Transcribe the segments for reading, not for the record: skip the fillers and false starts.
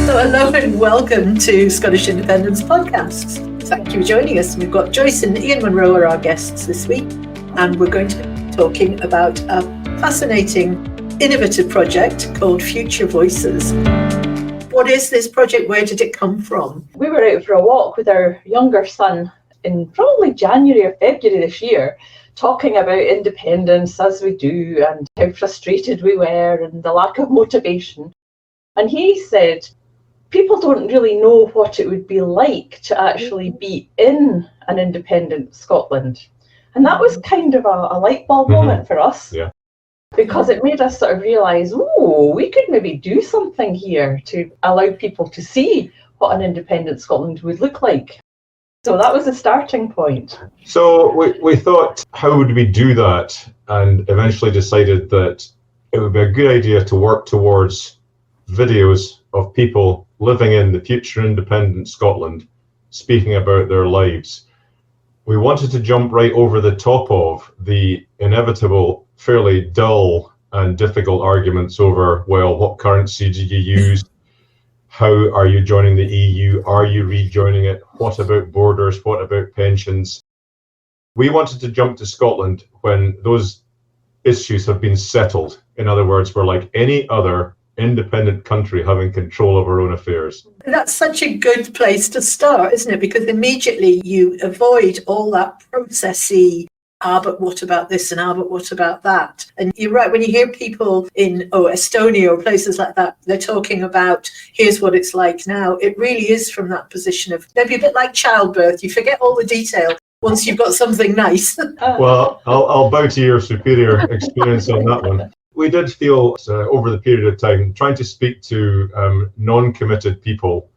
So hello and welcome to Scottish Independence Podcasts. Thank you for joining us. We've got Joyce and Ian Munro are our guests this week, and we're going to be talking about a fascinating, innovative project called Future Voices. What is this project? Where did it come from? We were out for a walk with our younger son in probably January or February this year, talking about independence as we do and how frustrated we were and the lack of motivation. And he said, people don't really know what it would be like to actually be in an independent Scotland. And that was kind of a light bulb moment for us. Yeah. Because it made us sort of realise, we could maybe do something here to allow people to see what an independent Scotland would look like. So that was the starting point. So we thought, how would we do that? And eventually decided that it would be a good idea to work towards videos of people living in the future independent Scotland, speaking about their lives. We wanted to jump right over the top of the inevitable, fairly dull and difficult arguments over, well, what currency do you use? How are you joining the EU? Are you rejoining it? What about borders? What about pensions? We wanted to jump to Scotland when those issues have been settled. In other words, we're like any other independent country having control of our own affairs. That's such a good place to start, isn't it? Because immediately you avoid all that processy, but what about this and but what about that? And you're right, when you hear people in Estonia or places like that, they're talking about here's what it's like now. It really is from that position of maybe a bit like childbirth. You forget all the detail once you've got something nice. Well, I'll bow to your superior experience on that one. We did feel over the period of time trying to speak to non-committed people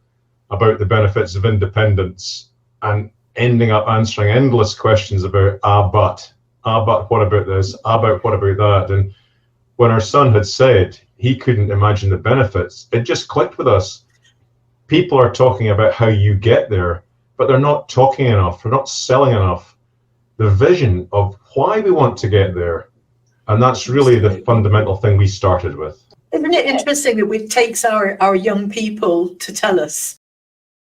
about the benefits of independence and ending up answering endless questions about but what about this, what about that. And when our son had said he couldn't imagine the benefits, it just clicked with us. People are talking about how you get there, but they're not talking enough, they're not selling enough the vision of why we want to get there. And that's really the fundamental thing we started with. Isn't it interesting that it takes our young people to tell us?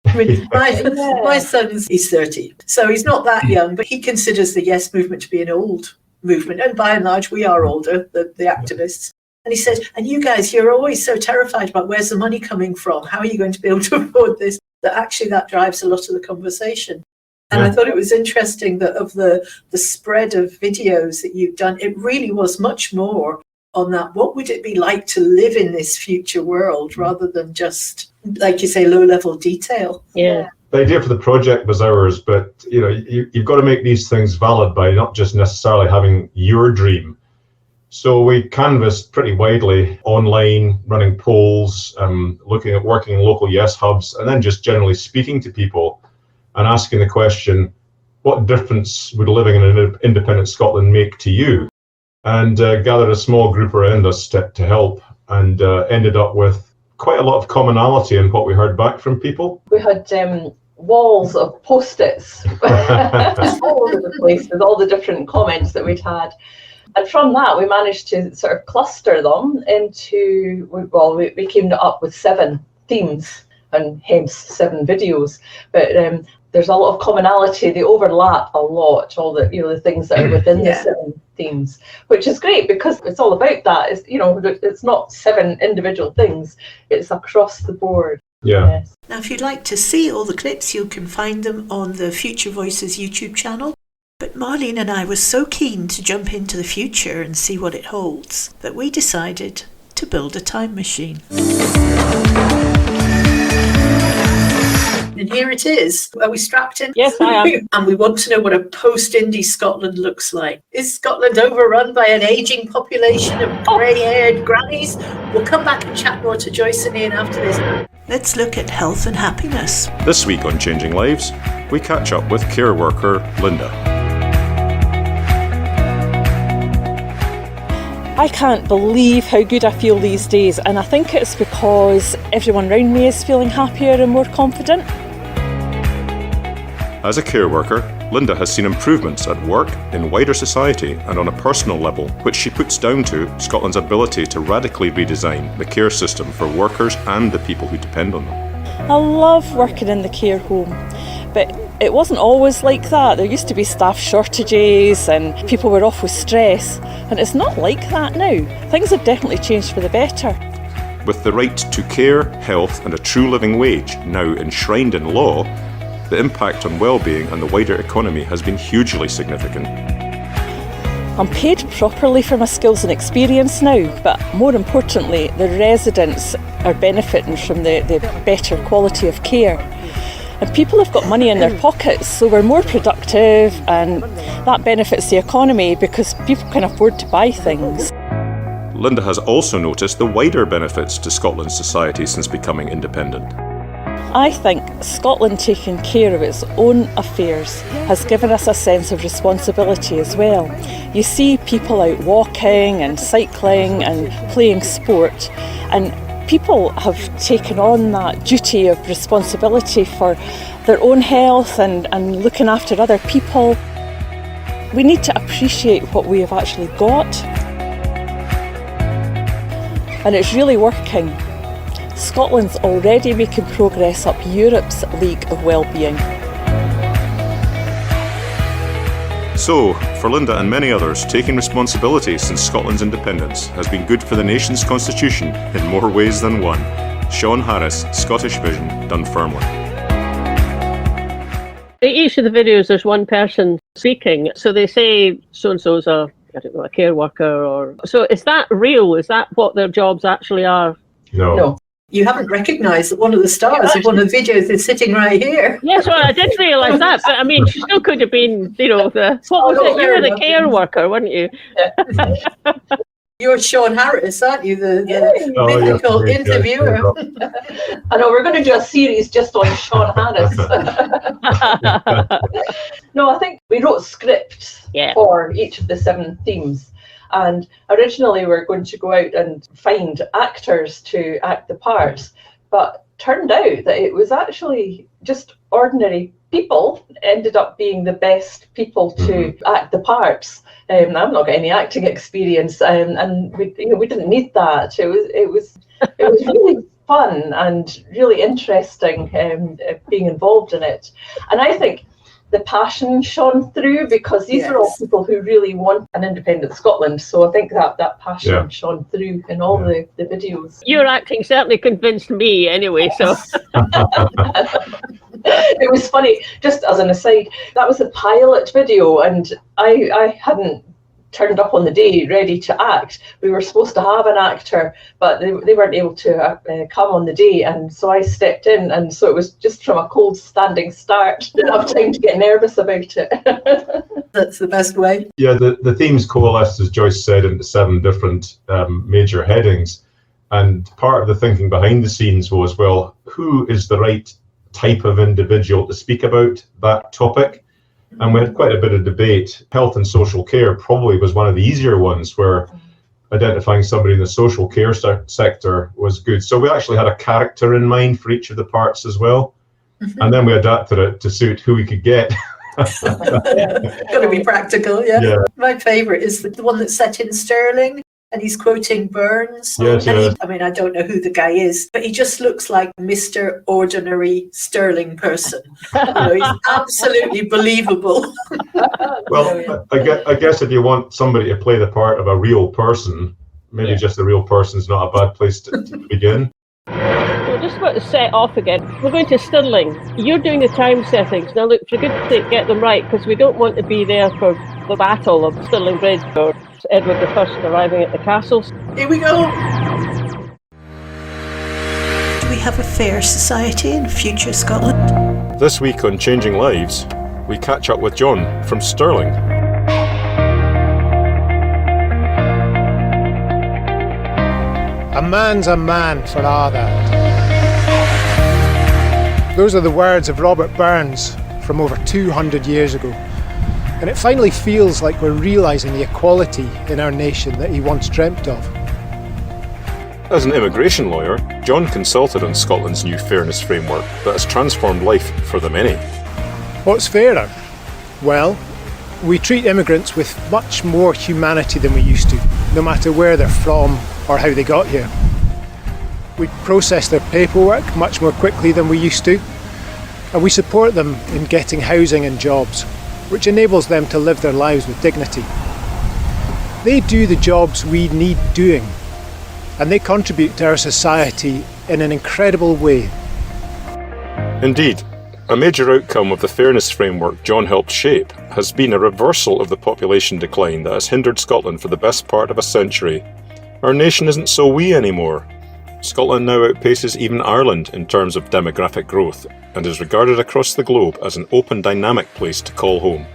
I mean, my son's, he's 30, so he's not that young, but he considers the Yes movement to be an old movement. And by and large, we are older, the activists. And he says, and you guys, you're always so terrified about where's the money coming from? How are you going to be able to afford this? That actually that drives a lot of the conversation. And I thought it was interesting that of the spread of videos that you've done, it really was much more on that. What would it be like to live in this future world rather than just, like you say, low-level detail? Yeah. The idea for the project was ours, but you've got to make these things valid by not just necessarily having your dream. So we canvassed pretty widely online, running polls, looking at working in local Yes hubs, and then just generally speaking to people and asking the question, what difference would living in an independent Scotland make to you? And gathered a small group around us to help, and ended up with quite a lot of commonality in what we heard back from people. We had walls of Post-its all over the place with all the different comments that we'd had. And from that, we managed to sort of cluster them into, we came up with 7 themes and hence 7 videos. But there's a lot of commonality. They overlap a lot, all the the things that are within the 7 themes, which is great because it's all about that. It's it's not 7 individual things. It's across the board. Yeah. Yes. Now, if you'd like to see all the clips, you can find them on the Future Voices YouTube channel. But Marlene and I were so keen to jump into the future and see what it holds that we decided to build a time machine. And here it is. Are we strapped in? Yes, I am. And we want to know what a post-Indy Scotland looks like. Is Scotland overrun by an ageing population of grey-haired grannies? We'll come back and chat more to Joyce and Ian after this. Let's look at health and happiness. This week on Changing Lives, we catch up with care worker Linda. I can't believe how good I feel these days, and I think it's because everyone around me is feeling happier and more confident. As a care worker, Linda has seen improvements at work, in wider society and on a personal level, which she puts down to Scotland's ability to radically redesign the care system for workers and the people who depend on them. I love working in the care home, but it wasn't always like that. There used to be staff shortages and people were off with stress, and it's not like that now. Things have definitely changed for the better. With the right to care, health and a true living wage now enshrined in law, the impact on well-being and the wider economy has been hugely significant. I'm paid properly for my skills and experience now, but more importantly, the residents are benefiting from the better quality of care. And people have got money in their pockets, so we're more productive, and that benefits the economy because people can afford to buy things. Linda has also noticed the wider benefits to Scotland's society since becoming independent. I think Scotland taking care of its own affairs has given us a sense of responsibility as well. You see people out walking and cycling and playing sport, and people have taken on that duty of responsibility for their own health and looking after other people. We need to appreciate what we have actually got. And it's really working. Scotland's already making progress up Europe's league of well-being. So, for Linda and many others, taking responsibility since Scotland's independence has been good for the nation's constitution in more ways than one. Sean Harris, Scottish Vision, Dunfermline. In each of the videos there's one person speaking, so they say so-and-so's a care worker, or so is that real? Is that what their jobs actually are? No. You haven't recognised that one of the stars of one of the videos is sitting right here. Yes, well, I did realise that, but I mean, she still could have been, you were the care worker, weren't you? Yeah. You're Sean Harris, aren't you? The mythical interviewer. I know, we're going to do a series just on Sean Harris. No, I think we wrote scripts for each of the 7 themes. And originally we were going to go out and find actors to act the parts, but turned out that it was actually just ordinary people ended up being the best people to act the parts. I've not got any acting experience, and we didn't need that. It was really fun and really interesting being involved in it. And I think the passion shone through because these are all people who really want an independent Scotland. So I think that passion shone through in all the videos. Your acting certainly convinced me anyway, so. It was funny, just as an aside, that was the pilot video and I hadn't turned up on the day ready to act. We were supposed to have an actor, but they weren't able to come on the day, and so I stepped in, and so it was just from a cold standing start. Didn't have time to get nervous about it. That's the best way. Yeah, the themes coalesced, as Joyce said, into 7 different major headings, and part of the thinking behind the scenes was, well, who is the right type of individual to speak about that topic? And we had quite a bit of debate. Health and social care probably was one of the easier ones, where identifying somebody in the social care sector was good. So we actually had a character in mind for each of the parts as well. And then we adapted it to suit who we could get. Got to be practical, yeah. My favourite is the one that's set in Stirling, and he's quoting Burns. Yes. I mean, I don't know who the guy is, but he just looks like Mr. Ordinary Stirling person. He's absolutely believable. Well, I guess if you want somebody to play the part of a real person, maybe just a real person's not a bad place to begin. We're just about to set off again. We're going to Stirling. You're doing the time settings. Now look, it's good to get them right, because we don't want to be there for the battle of Stirling Bridge or Edward I arriving at the castles. Here we go. Do we have a fair society in future Scotland? This week on Changing Lives, we catch up with John from Stirling. A man's a man for a' that. Those are the words of Robert Burns from over 200 years ago. And it finally feels like we're realising the equality in our nation that he once dreamt of. As an immigration lawyer, John consulted on Scotland's new fairness framework that has transformed life for the many. What's fairer? Well, we treat immigrants with much more humanity than we used to, no matter where they're from or how they got here. We process their paperwork much more quickly than we used to, and we support them in getting housing and jobs, which enables them to live their lives with dignity. They do the jobs we need doing, and they contribute to our society in an incredible way. Indeed, a major outcome of the fairness framework John helped shape has been a reversal of the population decline that has hindered Scotland for the best part of a century. Our nation isn't so wee anymore. Scotland now outpaces even Ireland in terms of demographic growth and is regarded across the globe as an open, dynamic place to call home.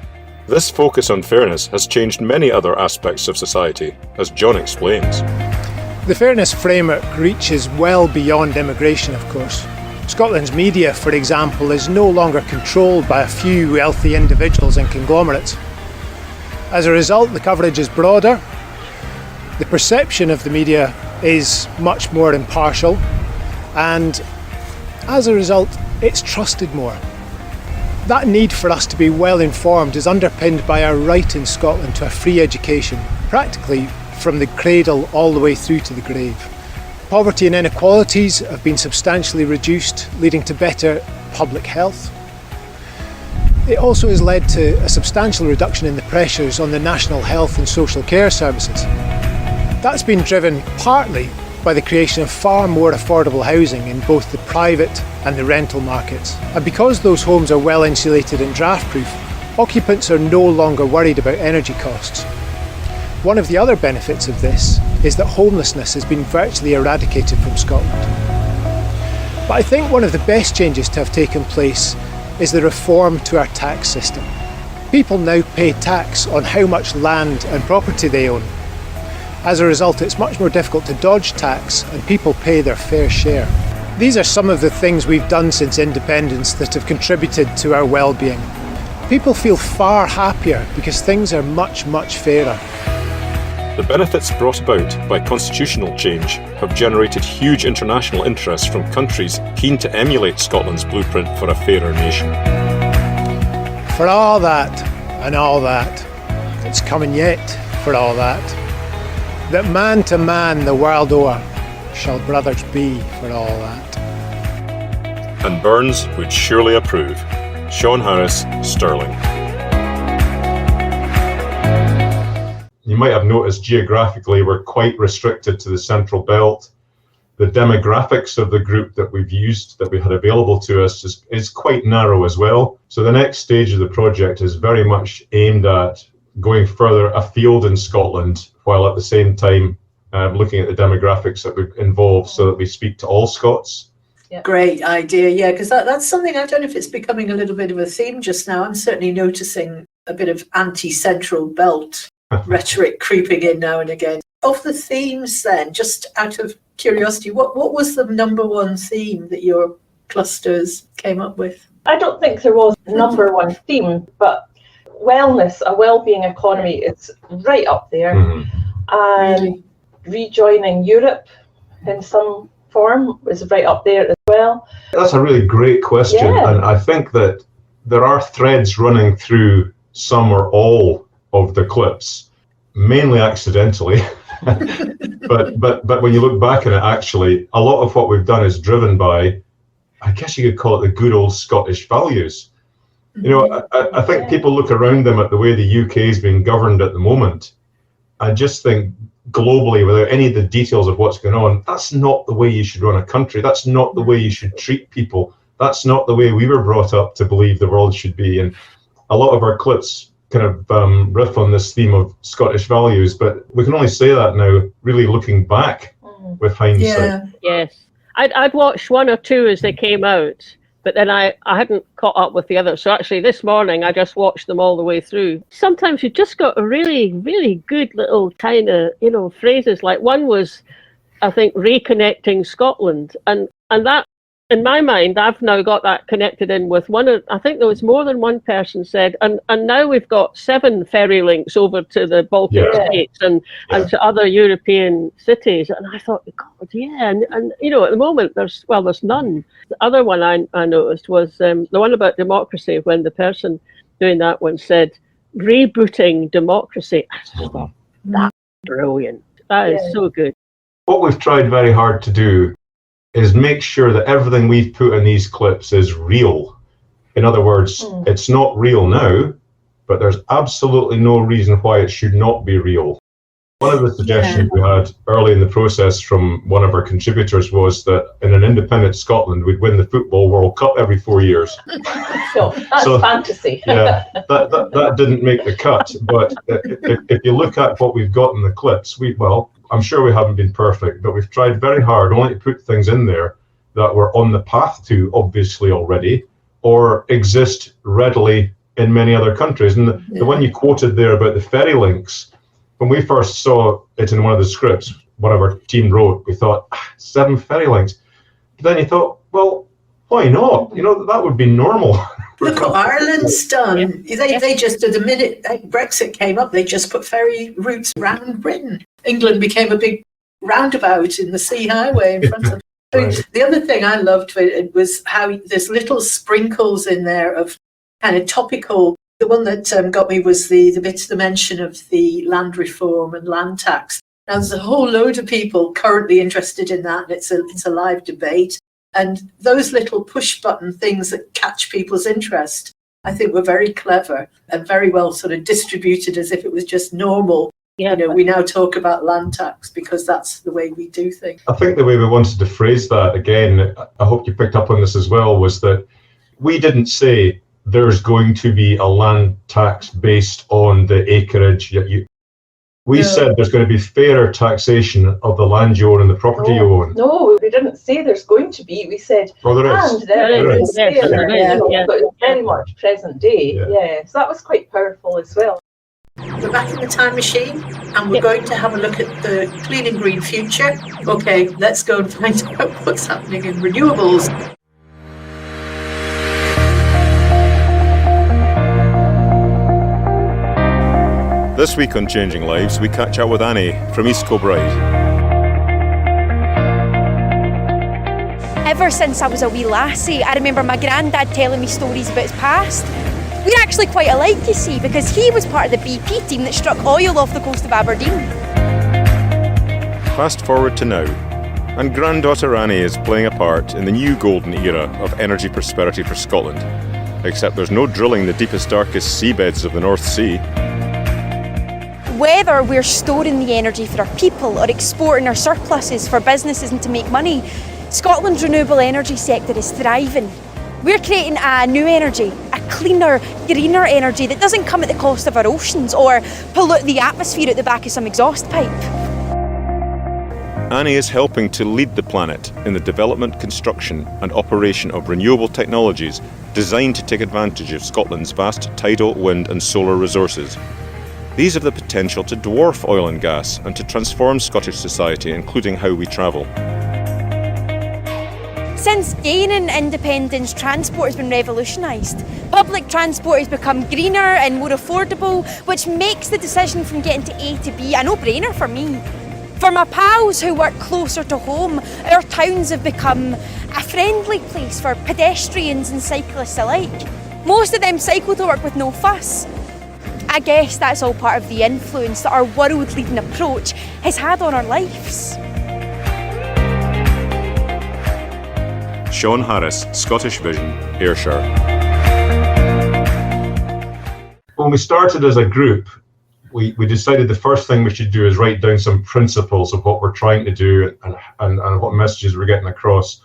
This focus on fairness has changed many other aspects of society, as John explains. The fairness framework reaches well beyond immigration, of course. Scotland's media, for example, is no longer controlled by a few wealthy individuals and conglomerates. As a result, the coverage is broader, the perception of the media is much more impartial, and as a result, it's trusted more. That need for us to be well informed is underpinned by our right in Scotland to a free education, practically from the cradle all the way through to the grave. Poverty and inequalities have been substantially reduced, leading to better public health. It also has led to a substantial reduction in the pressures on the national health and social care services. That's been driven partly by the creation of far more affordable housing in both the private and the rental markets. And because those homes are well insulated and draft-proof, occupants are no longer worried about energy costs. One of the other benefits of this is that homelessness has been virtually eradicated from Scotland. But I think one of the best changes to have taken place is the reform to our tax system. People now pay tax on how much land and property they own. As a result, it's much more difficult to dodge tax and people pay their fair share. These are some of the things we've done since independence that have contributed to our well-being. People feel far happier because things are much, much fairer. The benefits brought about by constitutional change have generated huge international interest from countries keen to emulate Scotland's blueprint for a fairer nation. For all that, and all that, it's coming yet for all that man to man the world o'er shall brothers be for all that. And Burns would surely approve. Sean Harris, Stirling. You might have noticed geographically we're quite restricted to the central belt. The demographics of the group that we've used, that we had available to us, is quite narrow as well. So the next stage of the project is very much aimed at going further afield in Scotland, while at the same time looking at the demographics that we involve so that we speak to all Scots. Yeah. Great idea, yeah, because that's something, I don't know if it's becoming a little bit of a theme just now. I'm certainly noticing a bit of anti-central belt rhetoric creeping in now and again. Of the themes then, just out of curiosity, what was the number one theme that your clusters came up with? I don't think there was a number one theme, but wellness, a well-being economy, is right up there. And rejoining Europe in some form is right up there as well. That's a really great question, and I think that there are threads running through some or all of the clips, mainly accidentally. but when you look back at it, actually, a lot of what we've done is driven by, I guess you could call it the good old Scottish values. You know, I think people look around them at the way the UK is being governed at the moment and just think globally, without any of the details of what's going on, that's not the way you should run a country. That's not the way you should treat people. That's not the way we were brought up to believe the world should be. And a lot of our clips kind of riff on this theme of Scottish values, but we can only say that now, really looking back with hindsight. Yeah. Yes. I'd watched one or two as they came out, but then I hadn't caught up with the others. So actually this morning I just watched them all the way through. Sometimes you just got a really, really good little kind of, phrases. Like one was, I think, reconnecting Scotland. And that, in my mind, I've now got that connected in with I think there was more than one person said, and now we've got 7 ferry links over to the Baltic states and to other European cities. And I thought, God, yeah. And at the moment, there's none. The other one I noticed was the one about democracy, when the person doing that one said, rebooting democracy. I just thought, that's brilliant. That is so good. What we've tried very hard to do is make sure that everything we've put in these clips is real. In other words, it's not real now, but there's absolutely no reason why it should not be real. One of the suggestions we had early in the process from one of our contributors was that in an independent Scotland, we'd win the Football World Cup every 4 years. So that's fantasy. That didn't make the cut. But if you look at what we've got in the clips, I'm sure we haven't been perfect, but we've tried very hard only to put things in there that we're on the path to, obviously already, or exist readily in many other countries. And the one you quoted there about the ferry links, when we first saw it in one of the scripts, one of our team wrote, we thought, 7 ferry links. But then you thought, well, why not? That would be normal. Look what Ireland's done. They just, the minute Brexit came up, they just put ferry routes around Britain. England became a big roundabout in the Sea Highway in front of them. Right. The other thing I loved was how there's little sprinkles in there of kind of topical. The one that got me was the mention of the land reform and land tax. Now, there's a whole load of people currently interested in that, and it's a live debate. And those little push button things that catch people's interest, I think were very clever and very well sort of distributed as if it was just normal. Yeah. We now talk about land tax because that's the way we do things. I think the way we wanted to phrase that, again, I hope you picked up on this as well, was that we didn't say there's going to be a land tax based on the acreage. We said there's going to be fairer taxation of the land you own and the property you own. No, we didn't say there's going to be. We said, there is. There is. But it's very much present day. So that was quite powerful as well. We're back in the time machine and we're going to have a look at the clean and green future. Okay, let's go and find out what's happening in renewables. This week on Changing Lives, we catch up with Annie from East Kilbride. Ever since I was a wee lassie, I remember my granddad telling me stories about his past. We're actually quite alike, you see, because he was part of the BP team that struck oil off the coast of Aberdeen. Fast forward to now, and granddaughter Annie is playing a part in the new golden era of energy prosperity for Scotland. Except there's no drilling the deepest, darkest seabeds of the North Sea. Whether we're storing the energy for our people or exporting our surpluses for businesses and to make money, Scotland's renewable energy sector is thriving. We're creating a new energy, a cleaner, greener energy that doesn't come at the cost of our oceans or pollute the atmosphere at the back of some exhaust pipe. Annie is helping to lead the planet in the development, construction and operation of renewable technologies designed to take advantage of Scotland's vast tidal, wind and solar resources. These have the potential to dwarf oil and gas and to transform Scottish society, including how we travel. Since gaining independence, transport has been revolutionised. Public transport has become greener and more affordable, which makes the decision from getting to A to B a no-brainer for me. For my pals who work closer to home, our towns have become a friendly place for pedestrians and cyclists alike. Most of them cycle to work with no fuss. I guess that's all part of the influence that our world-leading approach has had on our lives. Sean Harris, Scottish Vision, Ayrshire. When we started as a group, we decided the first thing we should do is write down some principles of what we're trying to do and what messages we're getting across.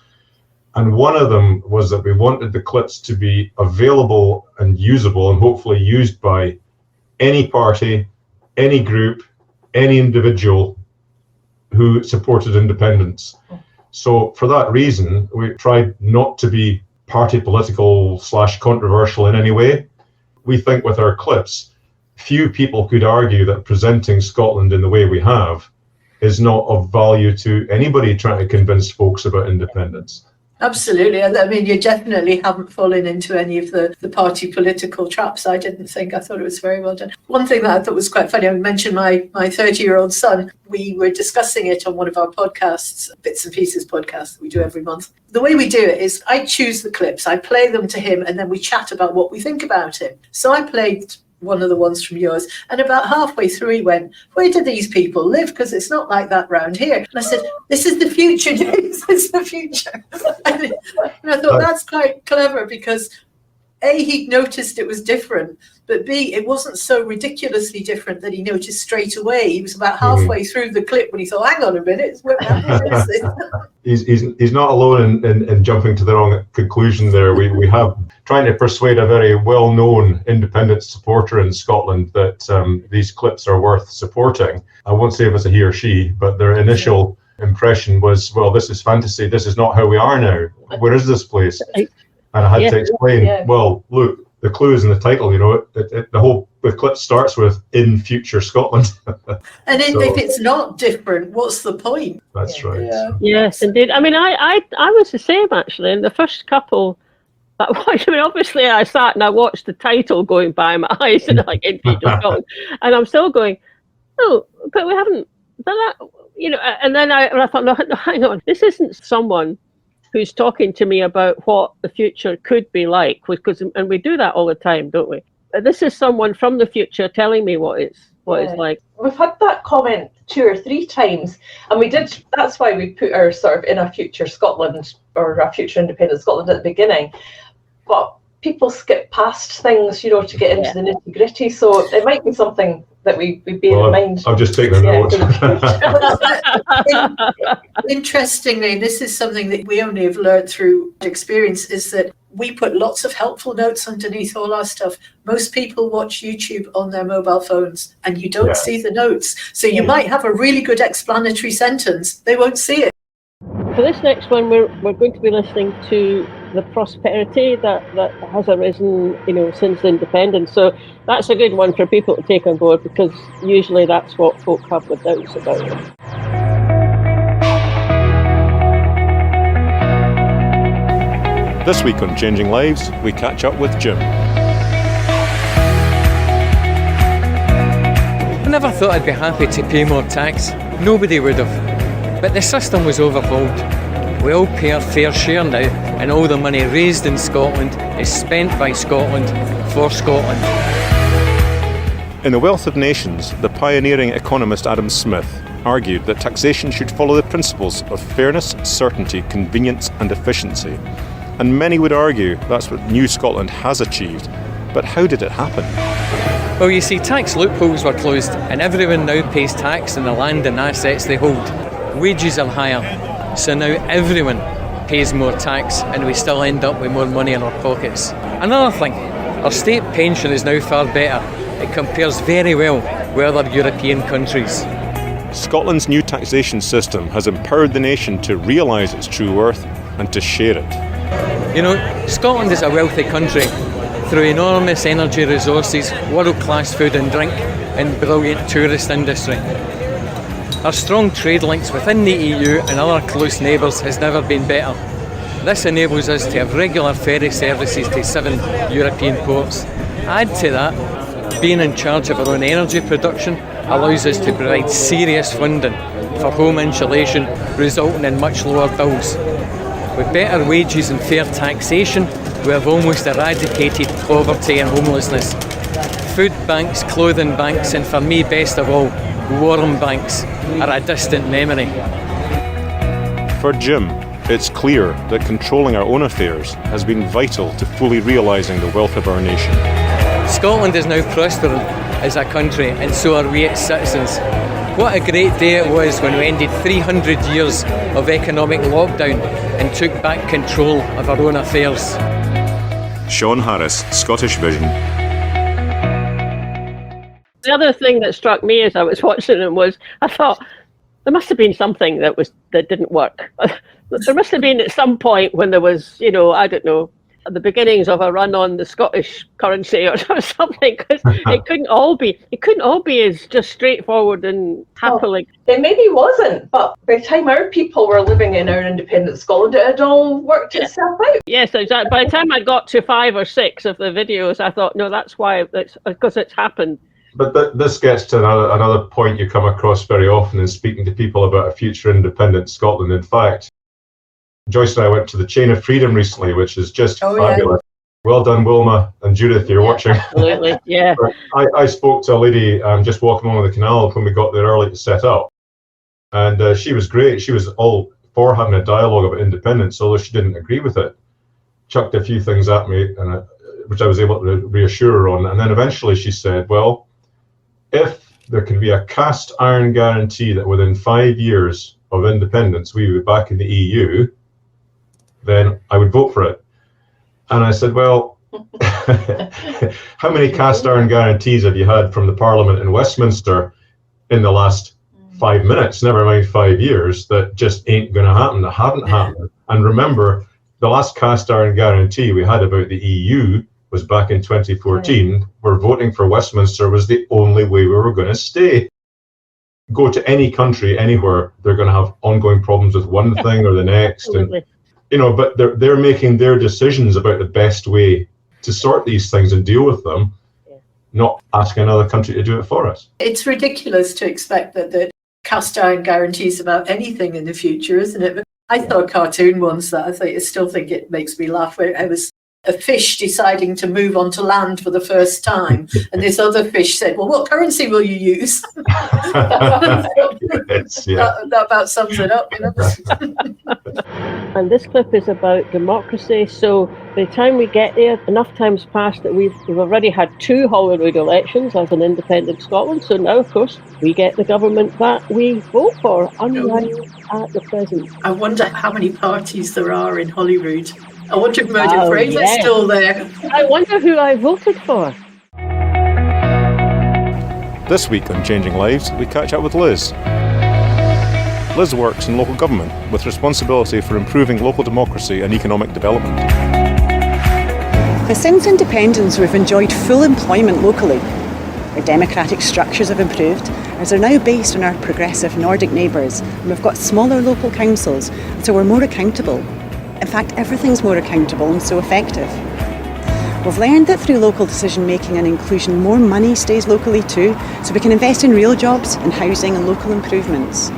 And one of them was that we wanted the clips to be available and usable and hopefully used by any party, any group, any individual who supported independence. So for that reason, we tried not to be party political / controversial in any way. We think with our clips, few people could argue that presenting Scotland in the way we have is not of value to anybody trying to convince folks about independence. Absolutely. I mean, you definitely haven't fallen into any of the party political traps, I didn't think. I thought it was very well done. One thing that I thought was quite funny, I mentioned my 30-year-old son. We were discussing it on one of our podcasts, Bits and Pieces podcast that we do every month. The way we do it is I choose the clips, I play them to him, and then we chat about what we think about it. So I played one of the ones from yours, and about halfway through he went, where do these people live? Because it's not like that round here. And I said, this is the future, James, it's the future. And I thought that's quite clever, because A, he noticed it was different, but B, it wasn't so ridiculously different that he noticed straight away. He was about halfway through the clip when he thought, hang on a minute, He's not alone in jumping to the wrong conclusion there. We have trying to persuade a very well-known independent supporter in Scotland that these clips are worth supporting. I won't say if it's a he or she, but their initial impression was, well, this is fantasy. This is not how we are now. Where is this place? And I had to explain, well, look, the clue is in the title, the clip starts with "in future Scotland." And if it's not different, what's the point? That's right. Yeah. Yes, indeed. I mean, I was the same, actually. In the first couple that I watched, I mean, obviously I sat and I watched the title going by my eyes, and like "in future Scotland," and I'm still going, oh, but we haven't done that, and then I thought, no, hang on, this isn't someone who's talking to me about what the future could be like, and we do that all the time, don't we? This is someone from the future telling me what it's like. We've had that comment 2 or 3 times, and that's why we put our sort of in a future Scotland or a future independent Scotland at the beginning. But people skip past things, to get into the nitty gritty. So it might be something that we bear in mind. I've just taken a note. Interestingly, and this is something that we only have learned through experience, is that we put lots of helpful notes underneath all our stuff. Most people watch YouTube on their mobile phones, and you don't see the notes. So you might have a really good explanatory sentence. They won't see it. For this next one, we're going to be listening to the prosperity that has arisen, since independence. So that's a good one for people to take on board, because usually that's what folk have the doubts about it. This week on Changing Lives, we catch up with Jim. I never thought I'd be happy to pay more tax. Nobody would have. But the system was overhauled. We all pay our fair share now, and all the money raised in Scotland is spent by Scotland for Scotland. In The Wealth of Nations, the pioneering economist Adam Smith argued that taxation should follow the principles of fairness, certainty, convenience and efficiency. And many would argue that's what New Scotland has achieved. But how did it happen? Well, you see, tax loopholes were closed, and everyone now pays tax on the land and assets they hold. Wages are higher, so now everyone pays more tax, and we still end up with more money in our pockets. Another thing, our state pension is now far better. It compares very well with other European countries. Scotland's new taxation system has empowered the nation to realise its true worth and to share it. Scotland is a wealthy country through enormous energy resources, world-class food and drink, and brilliant tourist industry. Our strong trade links within the EU and other close neighbours has never been better. This enables us to have regular ferry services to 7 European ports. Add to that, being in charge of our own energy production allows us to provide serious funding for home insulation, resulting in much lower bills. With better wages and fair taxation, we have almost eradicated poverty and homelessness. Food banks, clothing banks, and for me, best of all, warm banks are a distant memory. For Jim, it's clear that controlling our own affairs has been vital to fully realising the wealth of our nation. Scotland is now prospering as a country, and so are we its citizens. What a great day it was when we ended 300 years of economic lockdown and took back control of our own affairs. Sean Harris, Scottish Vision. The other thing that struck me as I was watching it was, I thought, there must have been something that didn't work. There must have been at some point when there was, I don't know, the beginnings of a run on the Scottish currency or something, because it couldn't all be as just straightforward and happily. It maybe wasn't, but by the time our people were living in our independent Scotland, it had all worked itself out. Yes, exactly. By the time I got to 5 or 6 of the videos, I thought, no, that's why, because it's happened. But this gets to another point you come across very often in speaking to people about a future independent Scotland. In fact, Joyce and I went to the Chain of Freedom recently, which is just fabulous. Yeah. Well done, Wilma and Judith, you're watching. Absolutely, yeah. I spoke to a lady just walking along the canal when we got there early to set up. And she was great. She was all for having a dialogue about independence, although she didn't agree with it. Chucked a few things at me, which I was able to reassure her on. And then eventually she said, well, if there can be a cast iron guarantee that within 5 years of independence we would be back in the EU, then I would vote for it. And I said, well, how many cast iron guarantees have you had from the Parliament in Westminster in the last 5 minutes, never mind 5 years, that just ain't going to happen, that haven't happened? And remember, the last cast iron guarantee we had about the EU was back in 2014, where voting for Westminster was the only way we were going to stay. Go to any country, anywhere, they're going to have ongoing problems with one thing or the next. And, but they're making their decisions about the best way to sort these things and deal with them, not asking another country to do it for us. It's ridiculous to expect that cast iron guarantees about anything in the future, isn't it? But I saw a cartoon once that I still think it makes me laugh, where it was a fish deciding to move onto land for the first time, and this other fish said, well, what currency will you use? That about sums it up, And this clip is about democracy, so by the time we get there, enough time's passed that we've already had 2 Holyrood elections as an independent Scotland, so now of course we get the government that we vote for, unlike at the present. I wonder how many parties there are in Holyrood. I wonder if Murdo Fraser's still there. I wonder who I voted for. This week on Changing Lives, we catch up with Liz. Liz works in local government with responsibility for improving local democracy and economic development. Since independence, we've enjoyed full employment locally. Our democratic structures have improved, as they're now based on our progressive Nordic neighbours, and we've got smaller local councils, so we're more accountable. In fact, everything's more accountable and so effective. We've learned that through local decision making and inclusion, more money stays locally too, so we can invest in real jobs and housing and local improvements.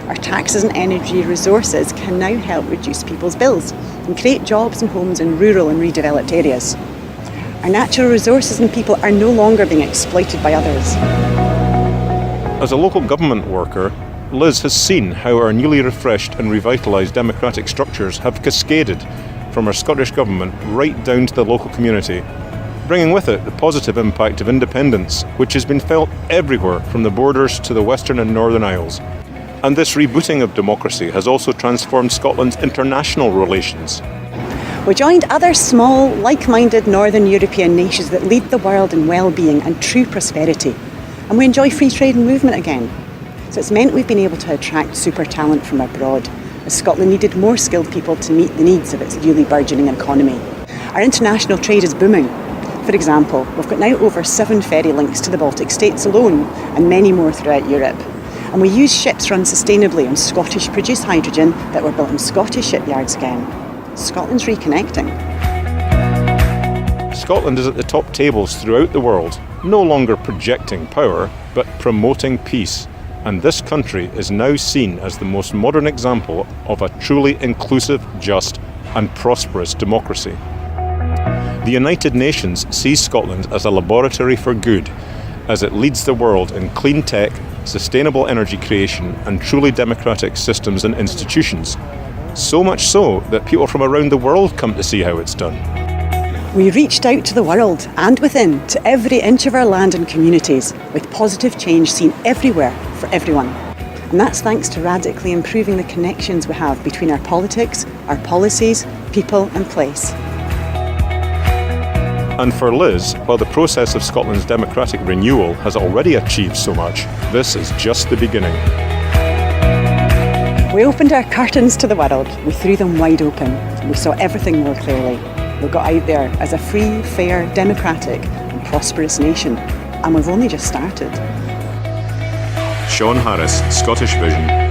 Our taxes and energy resources can now help reduce people's bills and create jobs and homes in rural and redeveloped areas. Our natural resources and people are no longer being exploited by others. As a local government worker, Liz has seen how our newly refreshed and revitalised democratic structures have cascaded from our Scottish Government right down to the local community, bringing with it the positive impact of independence, which has been felt everywhere from the borders to the Western and Northern Isles. And this rebooting of democracy has also transformed Scotland's international relations. We joined other small, like-minded Northern European nations that lead the world in well-being and true prosperity. And we enjoy free trade and movement again. So it's meant we've been able to attract super talent from abroad, as Scotland needed more skilled people to meet the needs of its newly burgeoning economy. Our international trade is booming. For example, we've got now over 7 ferry links to the Baltic states alone, and many more throughout Europe. And we use ships run sustainably on Scottish-produced hydrogen that were built in Scottish shipyards again. Scotland's reconnecting. Scotland is at the top tables throughout the world, no longer projecting power, but promoting peace. And this country is now seen as the most modern example of a truly inclusive, just and prosperous democracy. The United Nations sees Scotland as a laboratory for good, as it leads the world in clean tech, sustainable energy creation and truly democratic systems and institutions. So much so that people from around the world come to see how it's done. We reached out to the world and within, to every inch of our land and communities, with positive change seen everywhere for everyone. And that's thanks to radically improving the connections we have between our politics, our policies, people and place. And for Liz, while the process of Scotland's democratic renewal has already achieved so much, this is just the beginning. We opened our curtains to the world, we threw them wide open, and we saw everything more clearly. we got out there as a free, fair, democratic and prosperous nation. And we've only just started. Sean Harris, Scottish Vision.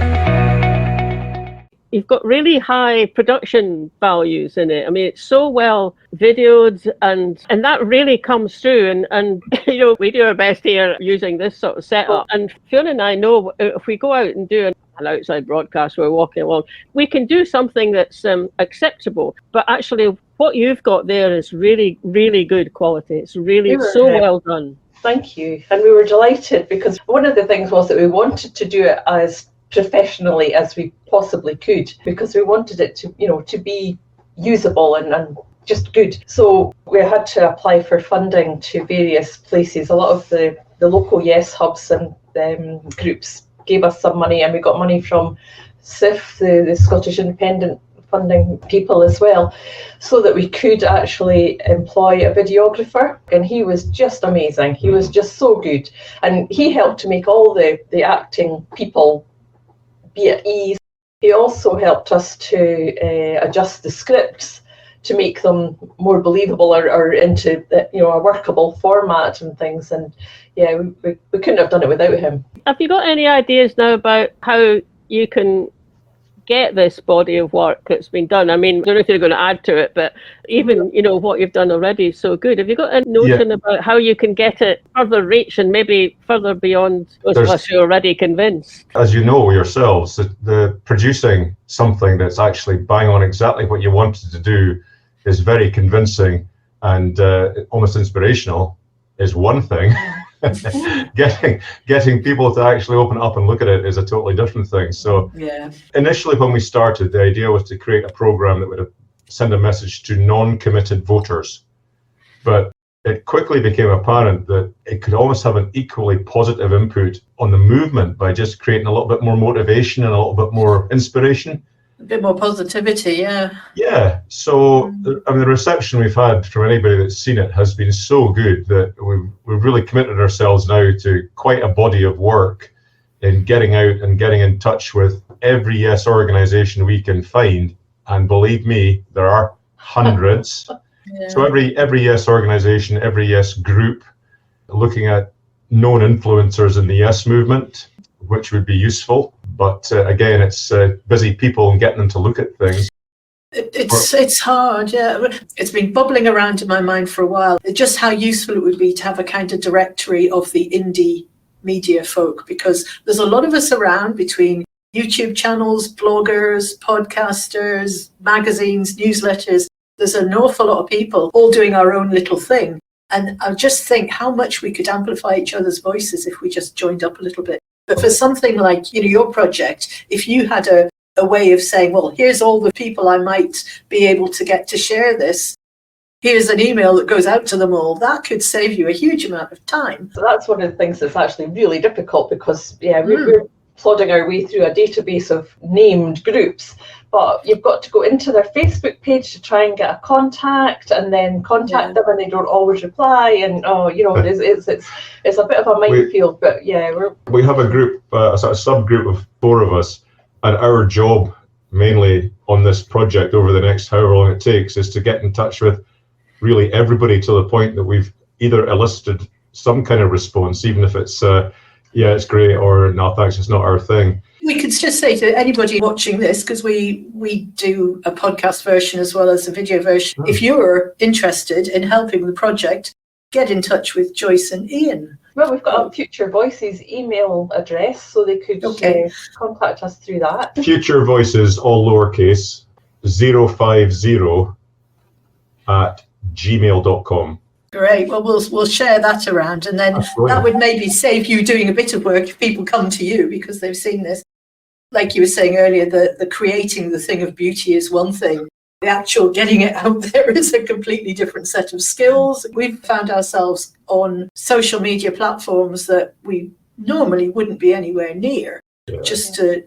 You've got really high production values in it. I mean, it's so well videoed, and that really comes through. And you know, we do our best here using this sort of setup. And Fiona and I know if we go out and do an outside broadcast, we're walking along, we can do something that's acceptable. But actually, what you've got there is really, really good quality. It's really so well done. Thank you. And we were delighted because one of the things was that we wanted to do it as professionally as we possibly could, because we wanted it to, you know, to be usable and just good. So we had to apply for funding to various places. A lot of the local Yes hubs and groups gave us some money, and we got money from SIF, the Scottish Independent funding people as well, so that we could actually employ a videographer. And he was just amazing. He was just so good. And he helped to make all the acting people be at ease. He also helped us to adjust the scripts to make them more believable or into a workable format and things. And yeah, we couldn't have done it without him. Have you got any ideas now about how you can get this body of work that's been done? I mean, I don't know if you're going to add to it, but even, you know, what you've done already is so good. Have you got a notion about how you can get it further reach and maybe further beyond those of us who are already convinced? As you know yourselves, the producing something that's actually bang on exactly what you wanted to do is very convincing and almost inspirational is one thing. Getting people to actually open up and look at it is a totally different thing. So initially when we started, the idea was to create a program that would send a message to non-committed voters, but it quickly became apparent that it could almost have an equally positive input on the movement by just creating a little bit more motivation and a little bit more inspiration. A bit more positivity, Yeah. So, I mean, the reception we've had from anybody that's seen it has been so good that we've really committed ourselves now to quite a body of work in getting out and getting in touch with every Yes organisation we can find. And believe me, there are hundreds. So every Yes organisation, every Yes group, looking at known influencers in the Yes movement, which would be useful. But again, it's busy people and getting them to look at things. It's hard, It's been bubbling around in my mind for a while, just how useful it would be to have a kind of directory of the indie media folk, because there's a lot of us around between YouTube channels, bloggers, podcasters, magazines, newsletters. There's an awful lot of people all doing our own little thing. And I just think how much we could amplify each other's voices if we just joined up a little bit. But for something like, you know, your project, if you had a way of saying, well, here's all the people I might be able to get to share this, here's an email that goes out to them all, that could save you a huge amount of time. So that's one of the things that's actually really difficult because, we're plodding our way through a database of named groups, but you've got to go into their Facebook page to try and get a contact and then contact them and they don't always reply. And, it's a bit of a minefield, but we have a group, a sort of subgroup of 4 of us, and our job mainly on this project over the next however long it takes is to get in touch with really everybody to the point that we've either elicited some kind of response, even if it's it's great, or no thanks, it's not our thing. We could just say to anybody watching this, because we do a podcast version as well as a video version, if you're interested in helping the project, get in touch with Joyce and Ian. Well, we've got a Future Voices email address, so they could contact us through that. Future Voices, all lowercase, 050@gmail.com. Great. Well, we'll share that around, and then that would maybe save you doing a bit of work if people come to you because they've seen this. Like you were saying earlier, the creating the thing of beauty is one thing. The actual getting it out there is a completely different set of skills. We've found ourselves on social media platforms that we normally wouldn't be anywhere near, just to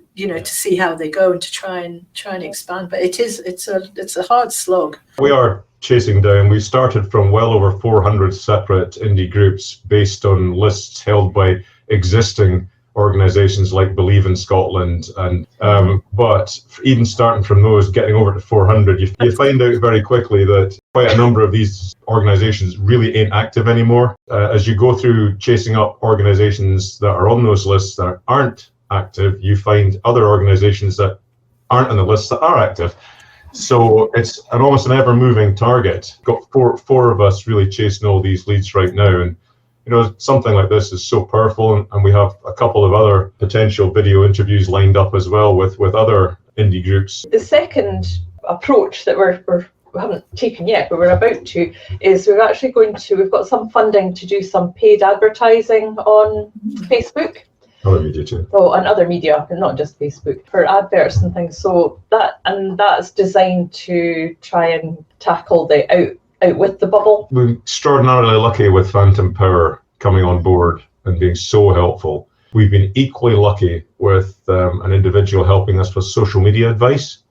see how they go and to try and expand. But it's a hard slog. We are chasing down. We started from well over 400 separate indie groups based on lists held by existing organisations like Believe in Scotland, and but even starting from those, getting over to 400, you find out very quickly that quite a number of these organisations really ain't active anymore. As you go through chasing up organisations that are on those lists that aren't active, you find other organisations that aren't on the list that are active. So it's almost an ever-moving target. Got four of us really chasing all these leads right now, and something like this is so powerful, and we have a couple of other potential video interviews lined up as well with other indie groups. The second approach that we haven't taken yet, but we're about to, is we've got some funding to do some paid advertising on Facebook. Other media too. Oh, and other media, and not just Facebook, for adverts and things. So that's designed to try and tackle the out with the bubble. We're extraordinarily lucky with Phantom Power coming on board and being so helpful. We've been equally lucky with an individual helping us with social media advice.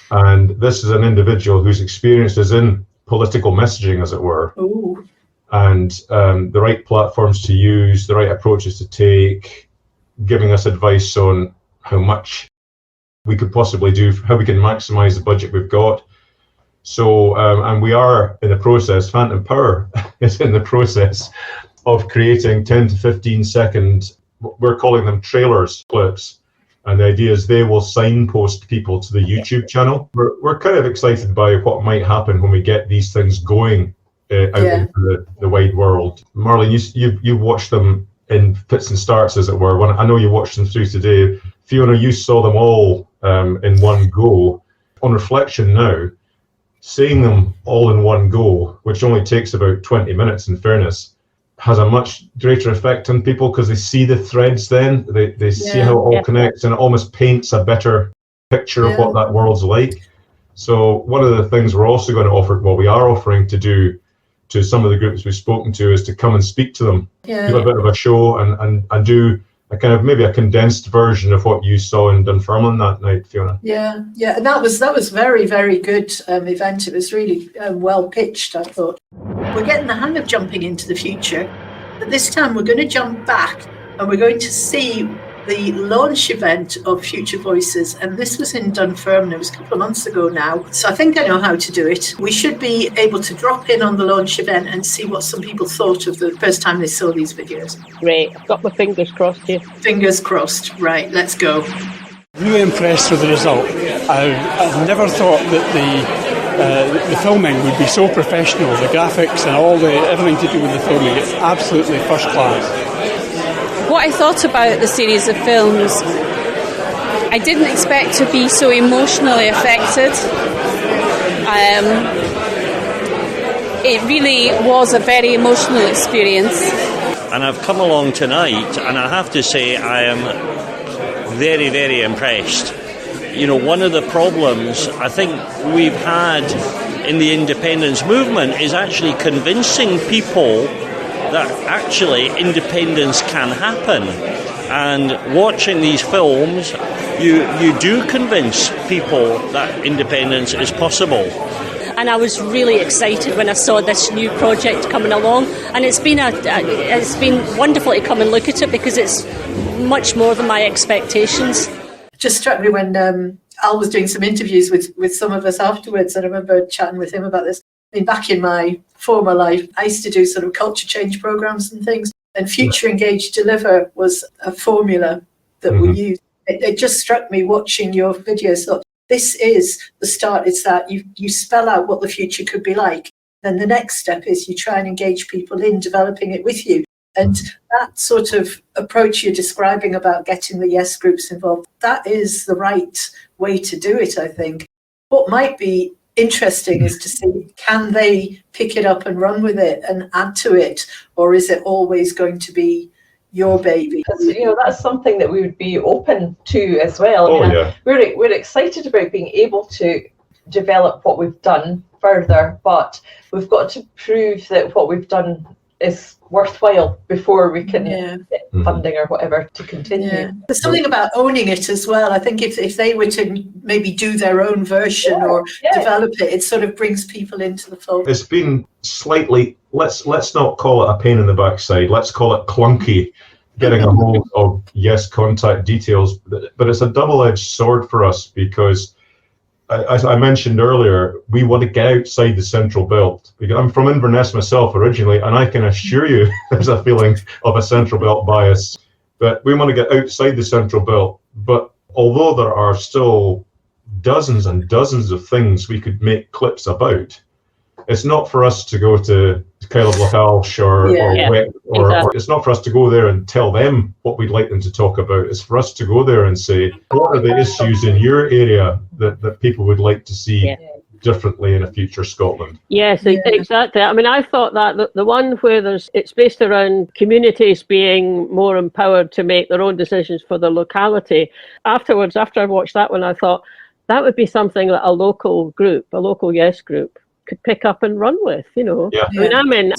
And this is an individual whose experience is in political messaging, as it were. Ooh. And the right platforms to use, the right approaches to take, giving us advice on how much we could possibly do, how we can maximize the budget we've got. So, and we are in the process, Phantom Power is in the process of creating 10 to 15 second, we're calling them trailers, clips. And the idea is they will signpost people to the YouTube channel. We're kind of excited by what might happen when we get these things going out into the wide world. Marlene, you've watched them in fits and starts, as it were. I know you watched them through today. Fiona, you saw them all in one go. On reflection now, seeing them all in one go, which only takes about 20 minutes in fairness, has a much greater effect on people because they see the threads then, they see how it all connects, and it almost paints a better picture of what that world's like. So one of the things we're also going to offer, we are offering to do to some of the groups we've spoken to, is to come and speak to them, do a bit of a show and do a kind of maybe a condensed version of what you saw in Dunfermline that night, Fiona. Yeah, and that was very, very good event. It was really well pitched, I thought. We're getting the hang of jumping into the future, but this time we're going to jump back and we're going to see the launch event of Future Voices, and this was in Dunfermline. It was a couple of months ago now, so I think I know how to do it. We should be able to drop in on the launch event and see what some people thought of the first time they saw these videos. Great, I've got my fingers crossed here. Fingers crossed. Right, let's go. Really impressed with the result. I've never thought that the filming would be so professional. The graphics and everything to do with the filming, it's absolutely first class. What I thought about the series of films, I didn't expect to be so emotionally affected. It really was a very emotional experience. And I've come along tonight, and I have to say I am very, very impressed. One of the problems I think we've had in the independence movement is actually convincing people that actually independence can happen. And watching these films, you do convince people that independence is possible. And I was really excited when I saw this new project coming along, and it's been wonderful to come and look at it because it's much more than my expectations. Just struck me when Al was doing some interviews with some of us afterwards, and I remember chatting with him about this. I mean, back in my former life, I used to do sort of culture change programs and things, and Future Engage Deliver was a formula that we used. It just struck me watching your videos. Thought, this is the start. It's that you spell out what the future could be like. Then the next step is you try and engage people in developing it with you. And that sort of approach you're describing about getting the yes groups involved, that is the right way to do it, I think. What might be interesting is to see, can they pick it up and run with it and add to it, or is it always going to be your baby? Because that's something that we would be open to as well. We're excited about being able to develop what we've done further, but we've got to prove that what we've done is worthwhile before we can get funding or whatever to continue. There's something about owning it as well. I think if they were to maybe do their own version or develop it, it sort of brings people into the fold. It's been slightly, let's not call it a pain in the backside, let's call it clunky getting a hold of contact details, but it's a double-edged sword for us because, as I mentioned earlier, we want to get outside the central belt. I'm from Inverness myself originally, and I can assure you there's a feeling of a central belt bias, but we want to get outside the central belt. But although there are still dozens and dozens of things we could make clips about, it's not for us to go to Kyla-Blachalsh or it's not for us to go there and tell them what we'd like them to talk about. It's for us to go there and say, what are the issues in your area that people would like to see differently in a future Scotland? Yes, exactly. I mean, I thought that the one where it's based around communities being more empowered to make their own decisions for the locality. Afterwards, after I watched that one, I thought that would be something that a local Yes group, could pick up and run with, I mean, I'm in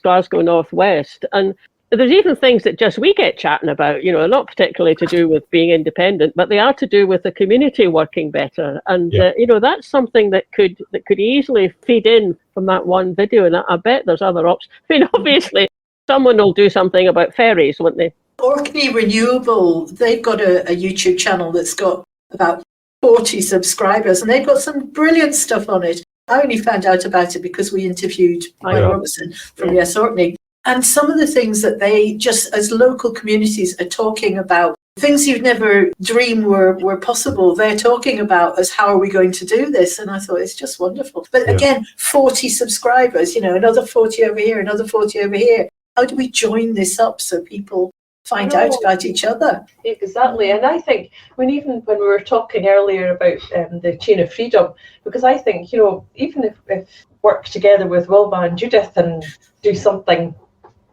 Glasgow Northwest, and there's even things that just we get chatting about, not particularly to do with being independent, but they are to do with the community working better. And that's something that could easily feed in from that one video. And I bet there's other options. I mean, obviously, someone will do something about ferries, won't they? Orkney Renewable, they've got a YouTube channel that's got about 40 subscribers, and they've got some brilliant stuff on it. I only found out about it because we interviewed Mike Robertson from Yes Orkney. And some of the things that they just as local communities are talking about, things you'd never dream were possible, they're talking about as how are we going to do this? And I thought it's just wonderful. But again, 40 subscribers, another 40 over here, another 40 over here. How do we join this up so people find out about each other? Exactly. And I think, even when we were talking earlier about the chain of freedom, because I think, even if work together with Wilma and Judith and do something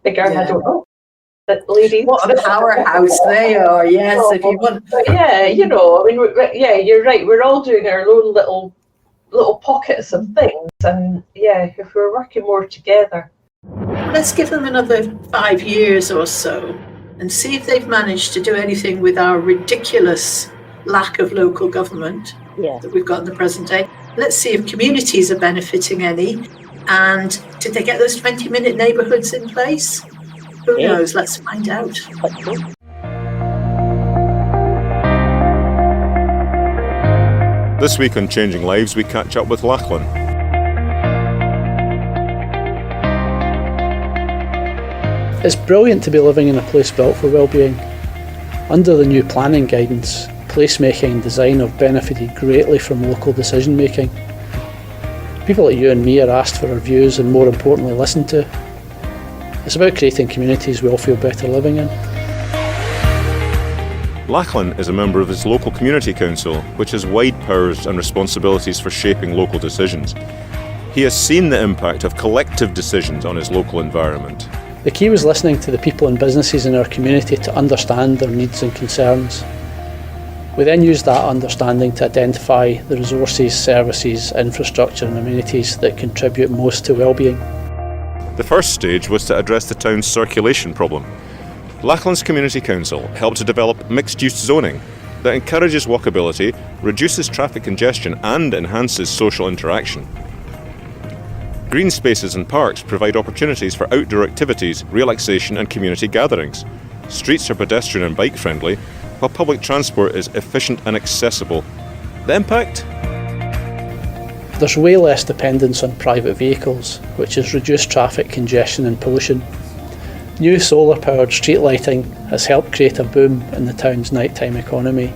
bigger, I don't know. But ladies, what a powerhouse they are, yes, if you want. You're right. We're all doing our own little pockets of things. And if we're working more together. Let's give them another 5 years or so and see if they've managed to do anything with our ridiculous lack of local government that we've got in the present day. Let's see if communities are benefiting any. And did they get those 20-minute neighbourhoods in place? Who knows? Let's find out. This week on Changing Lives, we catch up with Lachlan. It's brilliant to be living in a place built for well-being. Under the new planning guidance, placemaking and design have benefited greatly from local decision making. People like you and me are asked for our views and, more importantly, listened to. It's about creating communities we all feel better living in. Lachlan is a member of his local community council, which has wide powers and responsibilities for shaping local decisions. He has seen the impact of collective decisions on his local environment. The key was listening to the people and businesses in our community to understand their needs and concerns. We then used that understanding to identify the resources, services, infrastructure and amenities that contribute most to well-being. The first stage was to address the town's circulation problem. Lachlan's Community Council helped to develop mixed-use zoning that encourages walkability, reduces traffic congestion and enhances social interaction. Green spaces and parks provide opportunities for outdoor activities, relaxation and community gatherings. Streets are pedestrian and bike friendly, while public transport is efficient and accessible. The impact? There's way less dependence on private vehicles, which has reduced traffic congestion and pollution. New solar-powered street lighting has helped create a boom in the town's nighttime economy.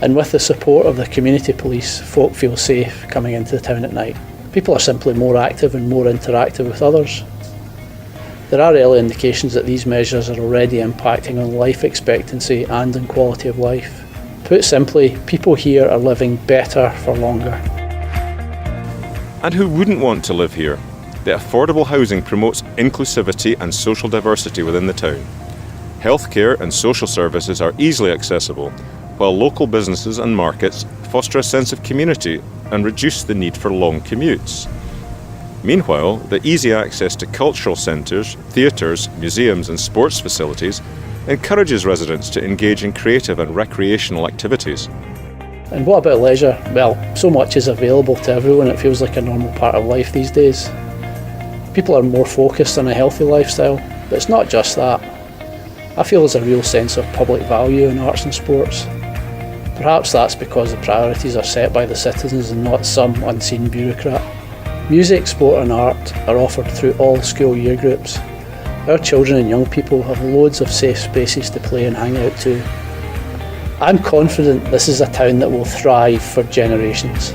And with the support of the community police, folk feel safe coming into the town at night. People are simply more active and more interactive with others. There are early indications that these measures are already impacting on life expectancy and on quality of life. Put simply, people here are living better for longer. And who wouldn't want to live here? The affordable housing promotes inclusivity and social diversity within the town. Healthcare and social services are easily accessible, while local businesses and markets foster a sense of community and reduce the need for long commutes. Meanwhile, the easy access to cultural centres, theatres, museums and sports facilities encourages residents to engage in creative and recreational activities. And what about leisure? Well, so much is available to everyone, it feels like a normal part of life these days. People are more focused on a healthy lifestyle, but it's not just that. I feel there's a real sense of public value in arts and sports. Perhaps that's because the priorities are set by the citizens and not some unseen bureaucrat. Music, sport and art are offered through all school year groups. Our children and young people have loads of safe spaces to play and hang out to. I'm confident this is a town that will thrive for generations.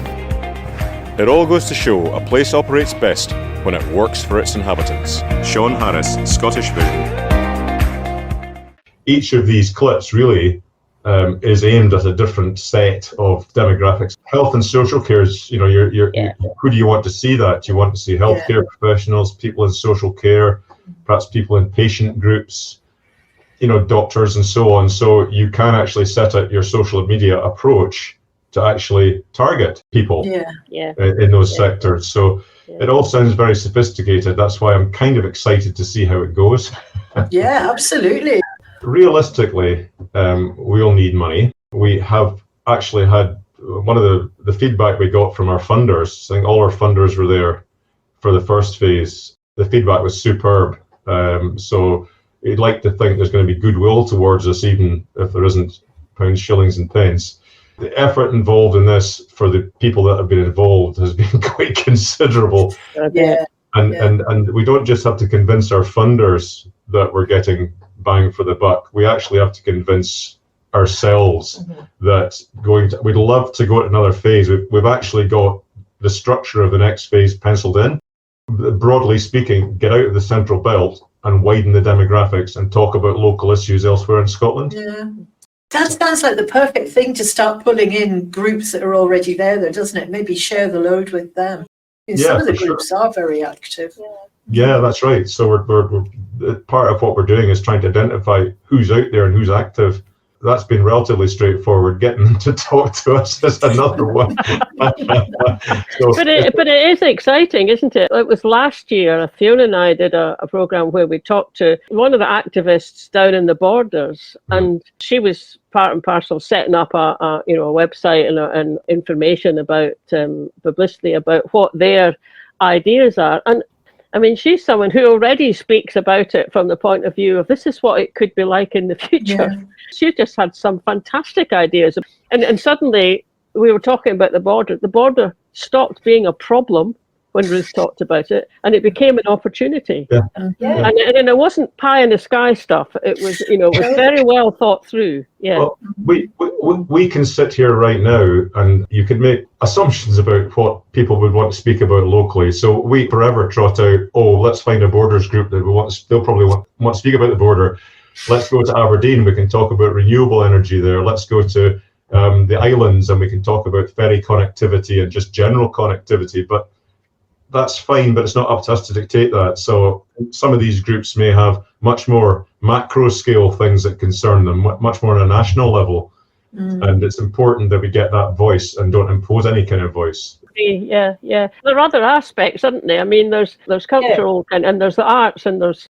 It all goes to show a place operates best when it works for its inhabitants. Sean Harris, Scottish Vision. Each of these clips really is aimed at a different set of demographics. Health and social care is, who do you want to see that? Do you want to see healthcare professionals, people in social care, perhaps people in patient groups, doctors and so on. So you can actually set out your social media approach to actually target people in those sectors. So it all sounds very sophisticated. That's why I'm kind of excited to see how it goes. Yeah, absolutely. Realistically, we'll need money. We have actually had one of the feedback we got from our funders. I think all our funders were there for the first phase. The feedback was superb. So you'd like to think there's going to be goodwill towards us, even if there isn't pounds, shillings and pence. The effort involved in this for the people that have been involved has been quite considerable. And we don't just have to convince our funders that we're getting bang for the buck. We actually have to convince ourselves that we'd love to go to another phase. We've actually got the structure of the next phase penciled in. Broadly speaking, get out of the central belt and widen the demographics and talk about local issues elsewhere in Scotland. Yeah. That sounds like the perfect thing to start pulling in groups that are already there, though, doesn't it? Maybe share the load with them. Some of the groups are very active. Yeah, that's right. So we're part of what we're doing is trying to identify who's out there and who's active. That's been relatively straightforward. Getting them to talk to us is another one. But it is exciting, isn't it? It was last year, Fiona and I did a programme where we talked to one of the activists down in the borders, and she was part and parcel setting up a website and information about publicity about what their ideas are. And I mean, she's someone who already speaks about it from the point of view of this is what it could be like in the future. Yeah. She just had some fantastic ideas. And suddenly we were talking about the border. The border stopped being a problem when Ruth talked about it, and it became an opportunity. Yeah. And it wasn't pie in the sky stuff. It was, it was very well thought through. Yeah. Well, we can sit here right now, and you could make assumptions about what people would want to speak about locally. So we forever trot out, let's find a borders group that they'll probably want to speak about the border. Let's go to Aberdeen. We can talk about renewable energy there. Let's go to the islands, and we can talk about ferry connectivity and just general connectivity. But that's fine, but it's not up to us to dictate that. So some of these groups may have much more macro scale things that concern them, much more on a national level. And it's important that we get that voice and don't impose any kind of voice. Yeah. There are other aspects, aren't there? I mean, there's cultural and there's the arts and there's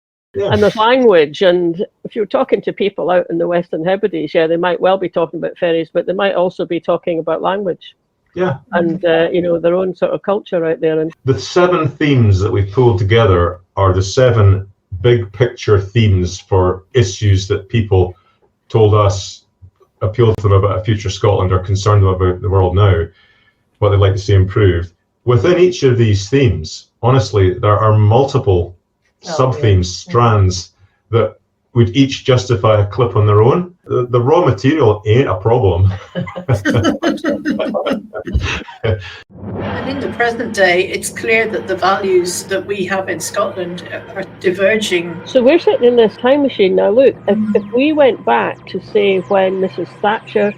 language. And if you're talking to people out in the Western Hebrides, they might well be talking about ferries, but they might also be talking about language. Yeah. And, their own sort of culture out there. And the 7 themes that we pulled together are the 7 big picture themes for issues that people told us appeal to them about a future Scotland, are concerned about the world now, what they'd like to see improved. Within each of these themes, honestly, there are multiple sub-themes, strands that would each justify a clip on their own. The raw material ain't a problem. And in the present day, it's clear that the values that we have in Scotland are diverging. So we're sitting in this time machine now. Look, if we went back to say when Mrs. Thatcher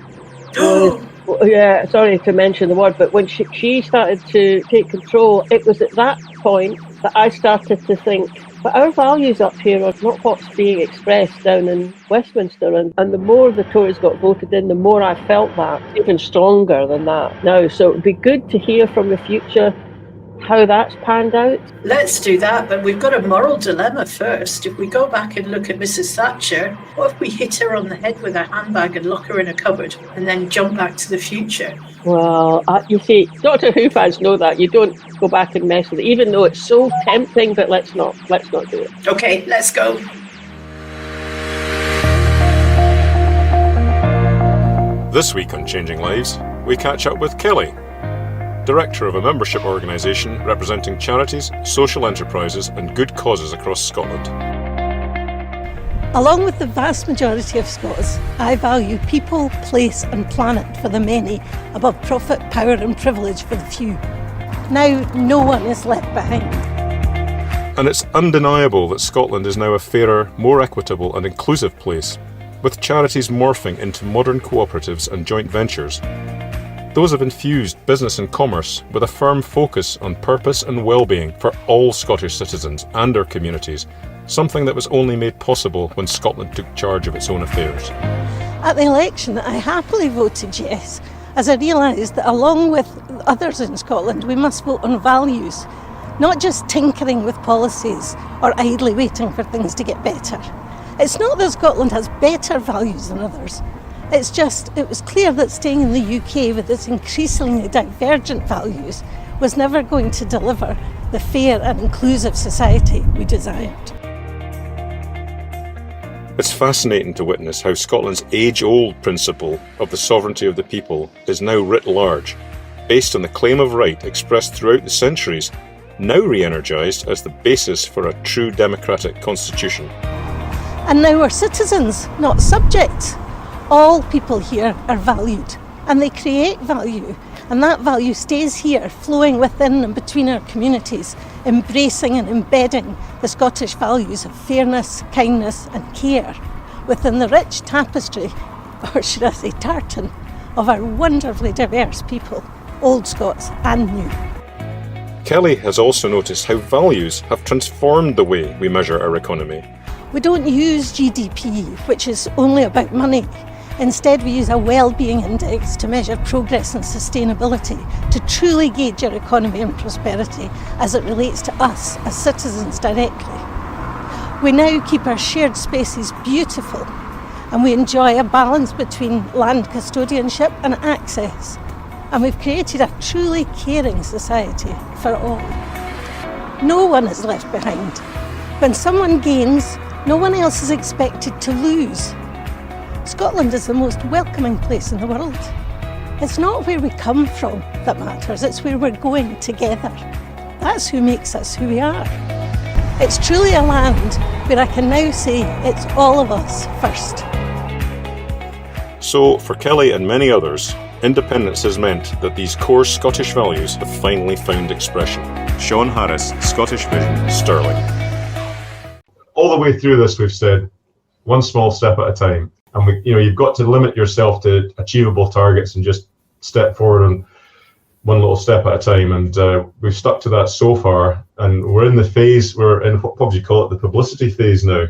was, sorry to mention the word, but when she started to take control, it was at that point that I started to think, but our values up here are not what's being expressed down in Westminster. And the more the Tories got voted in, the more I felt that, even stronger than that now. So it would be good to hear from the future how that's panned out. Let's do that, but we've got a moral dilemma first. If we go back and look at Mrs. Thatcher, what if we hit her on the head with a handbag and lock her in a cupboard and then jump back to the future? Well, you see, Doctor Who fans know that. You don't go back and mess with it, even though it's so tempting, but let's not do it. Okay, let's go. This week on Changing Lives, we catch up with Kelly, Director of a membership organisation representing charities, social enterprises and good causes across Scotland. Along with the vast majority of Scots, I value people, place and planet for the many above profit, power and privilege for the few. Now no one is left behind. And it's undeniable that Scotland is now a fairer, more equitable and inclusive place, with charities morphing into modern cooperatives and joint ventures. Those have infused business and commerce with a firm focus on purpose and well-being for all Scottish citizens and their communities, something that was only made possible when Scotland took charge of its own affairs. At the election, I happily voted yes, as I realised that along with others in Scotland, we must vote on values, not just tinkering with policies or idly waiting for things to get better. It's not that Scotland has better values than others. It's just, it was clear that staying in the UK with its increasingly divergent values was never going to deliver the fair and inclusive society we desired. It's fascinating to witness how Scotland's age-old principle of the sovereignty of the people is now writ large, based on the claim of right expressed throughout the centuries, now re-energised as the basis for a true democratic constitution. And now we're citizens, not subjects. All people here are valued, and they create value, and that value stays here, flowing within and between our communities, embracing and embedding the Scottish values of fairness, kindness and care within the rich tapestry, or should I say tartan, of our wonderfully diverse people, old Scots and new. Kelly has also noticed how values have transformed the way we measure our economy. We don't use GDP, which is only about money. Instead, we use a well-being index to measure progress and sustainability, to truly gauge our economy and prosperity as it relates to us as citizens directly. We now keep our shared spaces beautiful, and we enjoy a balance between land custodianship and access. And we've created a truly caring society for all. No one is left behind. When someone gains, no one else is expected to lose. Scotland is the most welcoming place in the world. It's not where we come from that matters, it's where we're going together. That's who makes us who we are. It's truly a land where I can now say it's all of us first. So, for Kelly and many others, independence has meant that these core Scottish values have finally found expression. Sean Harris, Scottish Vision, Stirling. All the way through this, we've said one small step at a time. And you've got to limit yourself to achievable targets and just step forward on one little step at a time. And we've stuck to that so far. And we're in what would you call it, the publicity phase now.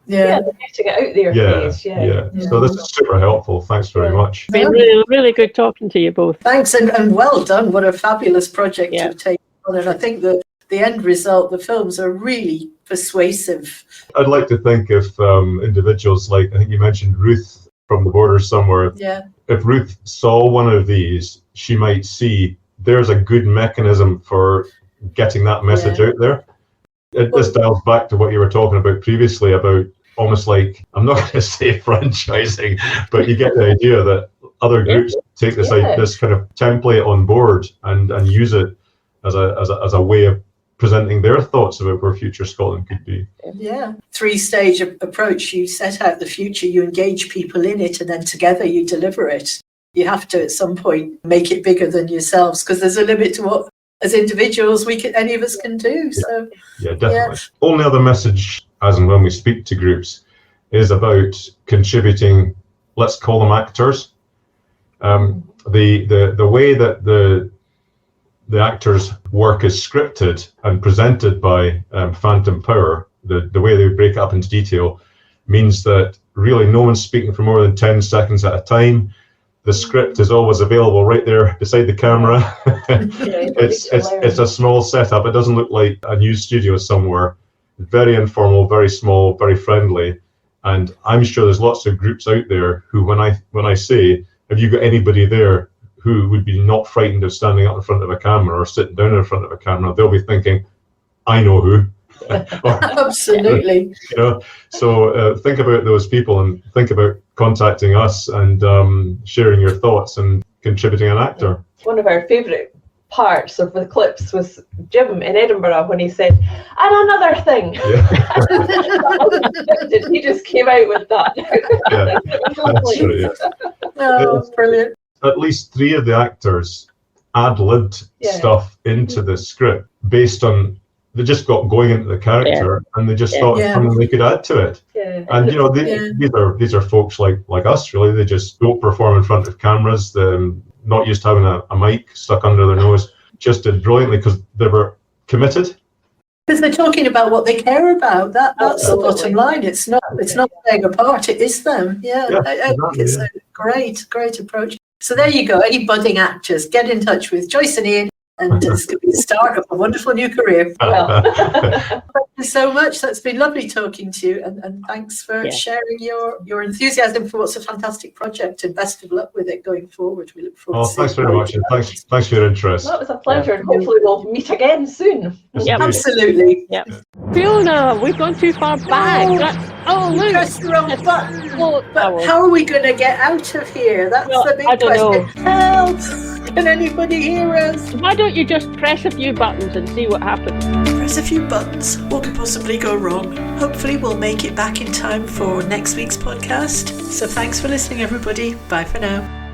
Yeah, the get to get out there phase. Yeah. So this is super helpful. Thanks very much. It's been really, really good talking to you both. Thanks, and well done. What a fabulous project you've taken on. And I think that the end result, the films are really persuasive. I'd like to think of individuals like, I think you mentioned Ruth from the Borders somewhere. Yeah. If Ruth saw one of these, she might see there's a good mechanism for getting that message out there. This dials back to what you were talking about previously about almost like, I'm not going to say franchising, but you get the idea that other groups take this kind of template on board and use it as a way of presenting their thoughts about where future Scotland could be. Yeah. 3-stage approach. You set out the future, you engage people in it, and then together you deliver it. You have to, at some point, make it bigger than yourselves, because there's a limit to what, as individuals, any of us can do. So, yeah, definitely. Only other message, as and when we speak to groups, is about contributing, let's call them actors. The way that the actors' work is scripted and presented by Phantom Power, the way they break it up into detail, means that really no one's speaking for more than 10 seconds at a time. The script is always available right there beside the camera. It's a small setup. It doesn't look like a news studio somewhere. Very informal, very small, very friendly. And I'm sure there's lots of groups out there who, when I say, have you got anybody there who would be not frightened of standing up in front of a camera or sitting down in front of a camera, they'll be thinking, I know who. Absolutely. So think about those people and think about contacting us and sharing your thoughts and contributing an actor. One of our favourite parts of the clips was Jim in Edinburgh when he said, and another thing. Yeah. He just came out with that. Yeah, that's right, yeah. Oh, brilliant. At least 3 of the actors ad-libbed stuff into the script based on, they just got going into the character and they just thought of something they could add to it. Yeah. And you know, these are folks like us, really. They just don't perform in front of cameras. They're not used to having a mic stuck under their nose. Just did brilliantly because they were committed. Because they're talking about what they care about. That's the bottom line. It's not playing a part. It is them. Yeah, exactly, it's a great approach. So there you go. Any budding actors, get in touch with Joyce and Ian, and it's going to be the start of a wonderful new career. Well, thank you so much. That's been lovely talking to you, and thanks for sharing your enthusiasm for what's a fantastic project, and best of luck with it going forward. We look forward to thanks very much, and thanks for your interest. That was a pleasure, and hopefully we'll meet again soon. Yes, absolutely. Yep. Fiona, we've gone too far back. Look. Press the wrong button. But how are we going to get out of here? That's the big question. Help! Can anybody hear us? Why don't you just press a few buttons and see what happens? Press a few buttons. What could possibly go wrong? Hopefully we'll make it back in time for next week's podcast. So thanks for listening, everybody. Bye for now.